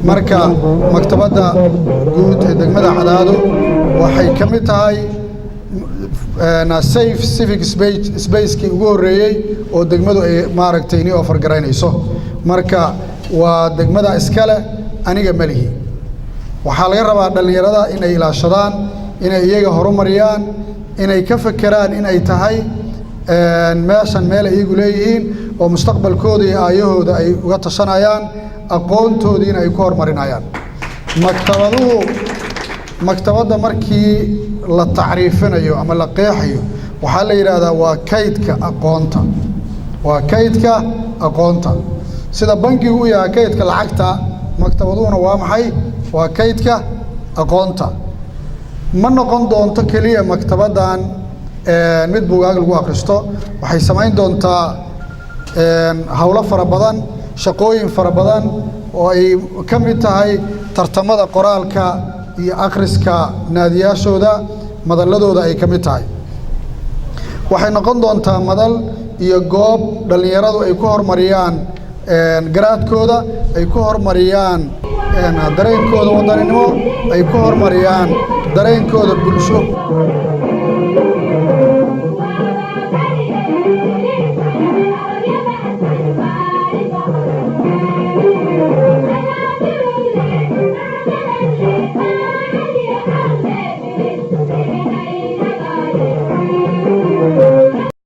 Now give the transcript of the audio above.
marka maktabada guud ee degmada Cadaado waxay ka mid tahay safe civic space ki ugu horeeyay oo degmadu ay maaragtay inay offer garaynayso marka waa degmada iskale aniga malihi waxa laga rabaa dhalinyarada inay ilaashadaan inay iyaga horumariyaan inay ka fakaraan inay tahay meeshan meel ay iyagu leeyihiin oo mustaqbalkooda iyo aayahooda ay uga tashanayaan aqoontoodiina ay ku horumarinayaan maktabada markii la tacriifinayo ama la qeexayo waxa la yiraahdaa waa kaydka aqoonta sida bankigu u yahay kaydka lacagta maktabaduna waa maxay waa kaydka aqoonta ma noqon doonto kaliya maktabadan mid buugaag lagu akhristo waxay samayn doontaa hawlo fara badan shaqooyin fara badan oo ay ka mid tahay tartamada qoraalka iyo akhriska naadiyaashooda madalladooda ay ka mid tahay waxay noqon doontaa madal iyo goob dhalinyaradu ay ku horumariyaan garaadkooda ay ku horumariyaan dareenkooda wadaninimo ay ku horumariyaan dareenkooda bulsho